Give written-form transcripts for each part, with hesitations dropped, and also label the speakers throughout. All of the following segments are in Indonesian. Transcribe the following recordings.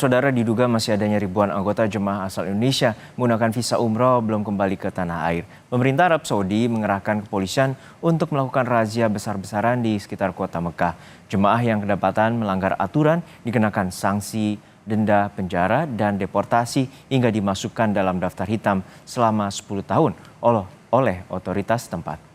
Speaker 1: Saudara, diduga masih adanya ribuan anggota jemaah asal Indonesia menggunakan visa umroh belum kembali ke tanah air. Pemerintah Arab Saudi mengerahkan kepolisian untuk melakukan razia besar-besaran di sekitar kota Mekah. Jemaah yang kedapatan melanggar aturan dikenakan sanksi denda penjara dan deportasi hingga dimasukkan dalam daftar hitam selama 10 tahun oleh otoritas setempat.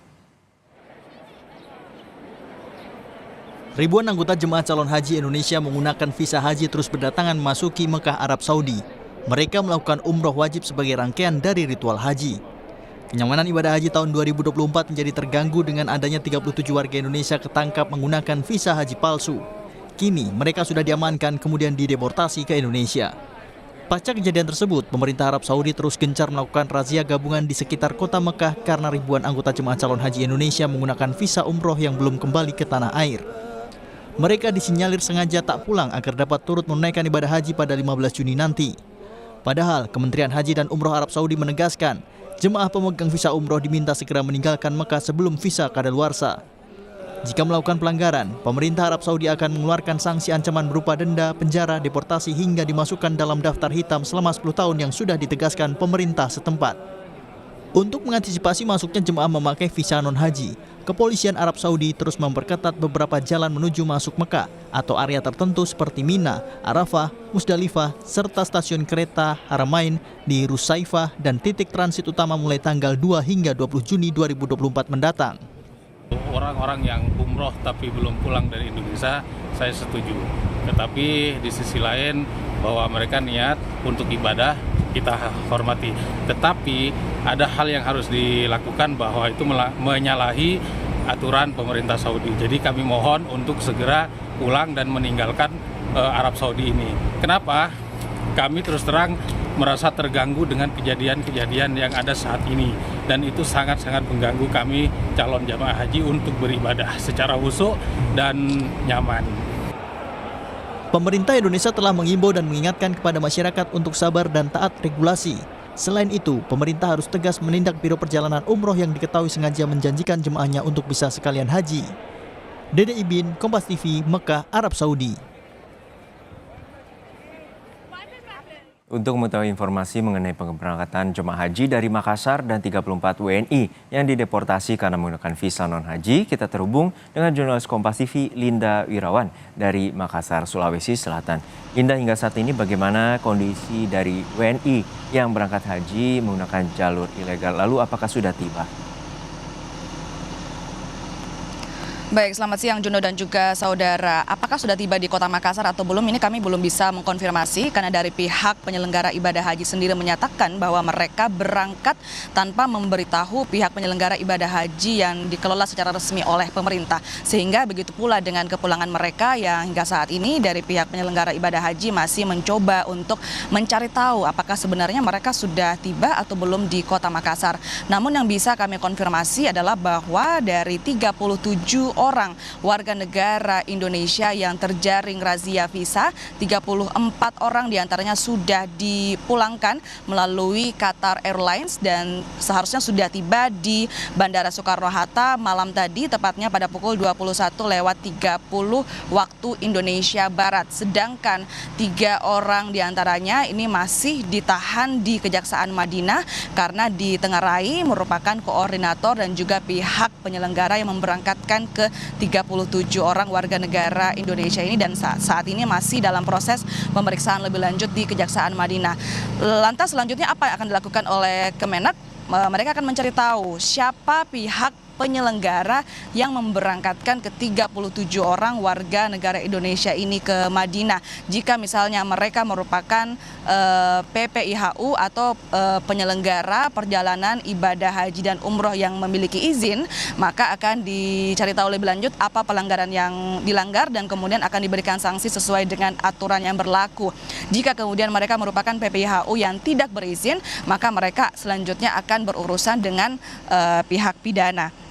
Speaker 2: Ribuan anggota jemaah calon haji Indonesia menggunakan visa haji terus berdatangan memasuki Mekah, Arab Saudi. Mereka melakukan umroh wajib sebagai rangkaian dari ritual haji. Kenyamanan ibadah haji tahun 2024 menjadi terganggu dengan adanya 37 warga Indonesia ketangkap menggunakan visa haji palsu. Kini mereka sudah diamankan kemudian dideportasi ke Indonesia. Pasca kejadian tersebut, pemerintah Arab Saudi terus gencar melakukan razia gabungan di sekitar kota Mekah karena ribuan anggota jemaah calon haji Indonesia menggunakan visa umroh yang belum kembali ke tanah air. Mereka disinyalir sengaja tak pulang agar dapat turut menunaikan ibadah haji pada 15 Juni nanti. Padahal Kementerian Haji dan Umroh Arab Saudi menegaskan, jemaah pemegang visa umroh diminta segera meninggalkan Mekah sebelum visa kadaluarsa. Jika melakukan pelanggaran, pemerintah Arab Saudi akan mengeluarkan sanksi ancaman berupa denda, penjara, deportasi hingga dimasukkan dalam daftar hitam selama 10 tahun yang sudah ditegaskan pemerintah setempat. Untuk mengantisipasi masuknya jemaah memakai visa non-haji, kepolisian Arab Saudi terus memperketat beberapa jalan menuju masuk Mekah atau area tertentu seperti Mina, Arafah, Musdalifah, serta stasiun kereta Haramain di Rusaifah dan titik transit utama mulai tanggal 2 hingga 20 Juni 2024 mendatang.
Speaker 3: Orang-orang yang umroh tapi belum pulang dari Indonesia, saya setuju. Tetapi di sisi lain bahwa mereka niat untuk ibadah, kita hormati. Tetapi ada hal yang harus dilakukan bahwa itu menyalahi aturan pemerintah Saudi. Jadi kami mohon untuk segera pulang dan meninggalkan Arab Saudi ini. Kenapa? Kami terus terang merasa terganggu dengan kejadian-kejadian yang ada saat ini. Dan itu sangat-sangat mengganggu kami calon jamaah haji untuk beribadah secara khusyuk dan nyaman.
Speaker 2: Pemerintah Indonesia telah mengimbau dan mengingatkan kepada masyarakat untuk sabar dan taat regulasi. Selain itu, pemerintah harus tegas menindak biro perjalanan umroh yang diketahui sengaja menjanjikan jemaahnya untuk bisa sekalian haji. Dede Ibin, Kompas TV, Mekah, Arab Saudi.
Speaker 1: Untuk mengetahui informasi mengenai pemberangkatan jemaah haji dari Makassar dan 34 WNI yang dideportasi karena menggunakan visa non-haji, kita terhubung dengan jurnalis Kompas TV Linda Wirawan dari Makassar, Sulawesi Selatan. Linda, hingga saat ini bagaimana kondisi dari WNI yang berangkat haji menggunakan jalur ilegal? Lalu apakah sudah tiba?
Speaker 4: Baik, selamat siang Juno dan juga saudara. Apakah sudah tiba di Kota Makassar atau belum? Ini kami belum bisa mengkonfirmasi karena dari pihak penyelenggara ibadah haji sendiri menyatakan bahwa mereka berangkat tanpa memberitahu pihak penyelenggara ibadah haji yang dikelola secara resmi oleh pemerintah. Sehingga begitu pula dengan kepulangan mereka yang hingga saat ini dari pihak penyelenggara ibadah haji masih mencoba untuk mencari tahu apakah sebenarnya mereka sudah tiba atau belum di Kota Makassar. Namun yang bisa kami konfirmasi adalah bahwa dari 37 orang warga negara Indonesia yang terjaring razia visa, 34 orang diantaranya sudah dipulangkan melalui Qatar Airlines dan seharusnya sudah tiba di Bandara Soekarno-Hatta malam tadi, tepatnya pada pukul 21.30 waktu Indonesia Barat. Sedangkan 3 orang diantaranya ini masih ditahan di Kejaksaan Madinah karena ditengarai merupakan koordinator dan juga pihak penyelenggara yang memberangkatkan ke 37 orang warga negara Indonesia ini dan saat ini masih dalam proses pemeriksaan lebih lanjut di Kejaksaan Madinah. Lantas selanjutnya apa yang akan dilakukan oleh Kemenak? Mereka akan mencari tahu siapa pihak penyelenggara yang memberangkatkan ke 37 orang warga negara Indonesia ini ke Madinah. Jika misalnya mereka merupakan PPIHU atau penyelenggara perjalanan ibadah haji dan umroh yang memiliki izin, maka akan dicari tahu lebih lanjut apa pelanggaran yang dilanggar dan kemudian akan diberikan sanksi sesuai dengan aturan yang berlaku. Jika kemudian mereka merupakan PPIHU yang tidak berizin, maka mereka selanjutnya akan berurusan dengan pihak pidana.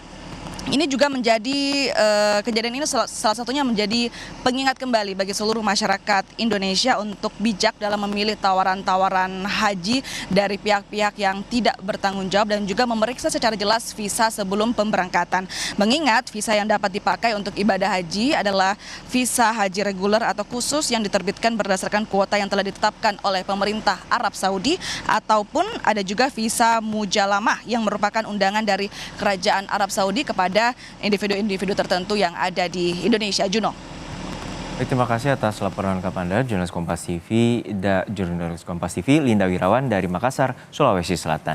Speaker 4: Ini juga menjadi kejadian ini salah satunya menjadi pengingat kembali bagi seluruh masyarakat Indonesia untuk bijak dalam memilih tawaran-tawaran haji dari pihak-pihak yang tidak bertanggung jawab dan juga memeriksa secara jelas visa sebelum pemberangkatan. Mengingat visa yang dapat dipakai untuk ibadah haji adalah visa haji reguler atau khusus yang diterbitkan berdasarkan kuota yang telah ditetapkan oleh pemerintah Arab Saudi, ataupun ada juga visa mujalamah yang merupakan undangan dari Kerajaan Arab Saudi kepada individu-individu tertentu yang ada di Indonesia. Juno.
Speaker 1: Baik, terima kasih atas laporan lengkap Anda, jurnalis Kompas TV Linda Wirawan dari Makassar, Sulawesi Selatan.